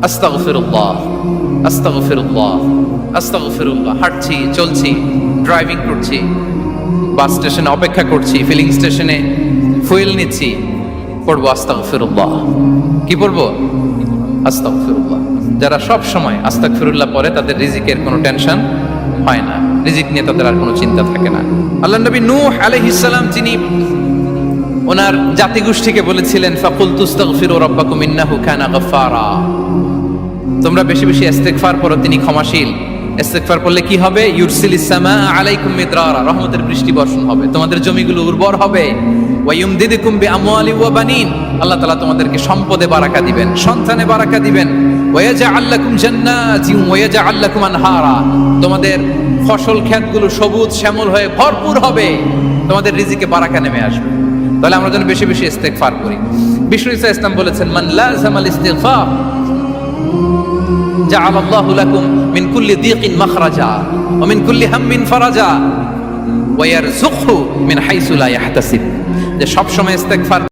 আস্তাগফিরুল্লাহ, আস্তাগফিরুল্লাহ, আস্তাগফিরুল্লাহ। হাঁটছি, চলছি, ড্রাইভিং করছি, বাস স্টেশনে অপেক্ষা করছি, ফিলিং স্টেশনে ফুয়েল নিচ্ছি, পড়বো আস্তাগফিরুল্লাহ। কি পড়বো? আস্তাগফিরুল্লাহ। যারা সব সময় আস্তাগফিরুল্লাহ পড়ে তাদের রিজিকের কোনো টেনশন হয় না, রিজিক নিয়ে তাদের আর কোনো চিন্তা থাকে না। আল্লাহ নবী নূহ আলাইহিস সালাম যিনি ওনার জাতিগোষ্ঠীকে বলেছিলেন, ফাকুলতু আস্তাগফিরু রাব্বাকুম ইন্নাহু কানা গাফফারা, তোমরা বেশি বেশি ইস্তেগফার করো, তিনি ক্ষমাশীল। ইস্তেগফার করলে কি হবে? ইউরসিলিস সামাআ আলাইকুম মিদরারা, রহমতের বৃষ্টি বর্ষণ হবে, তোমাদের জমিগুলো উর্বর হবে। ওয়া ইউমদিদুকুম বিআমওয়ালি ওয়া বানিন, আল্লাহ তাআলা তোমাদেরকে সম্পদে বারাকা দিবেন, সন্তানে বারাকা দিবেন। ওয়া ইয়াজআল লাকুম জান্নাতিন ওয়া ইয়াজআল লাকুম আনহারা, তোমাদের ফসল ক্ষেতগুলো সবুজ শ্যামল হয়ে ভরপুর হবে, তোমাদের রিজিকে বারাকা নেমে আসবে। তাহলে আমরা যেন বেশি বেশি ইস্তেগফার করি। বিষ্ণু ইসা ইসলাম বলেছেন, মান লাযামাল ইস্তিগফার জাআলাল্লাহু লাকুম মিন কুল্লি দীকিন মাখরাজা ওয়া মিন কুল্লি হাম্মিন ফারাজা ওয়া ইয়ারযুকহু মিন হাইসু লা ইয়াহতাসিব। যে সব সময় ইস্তেগফার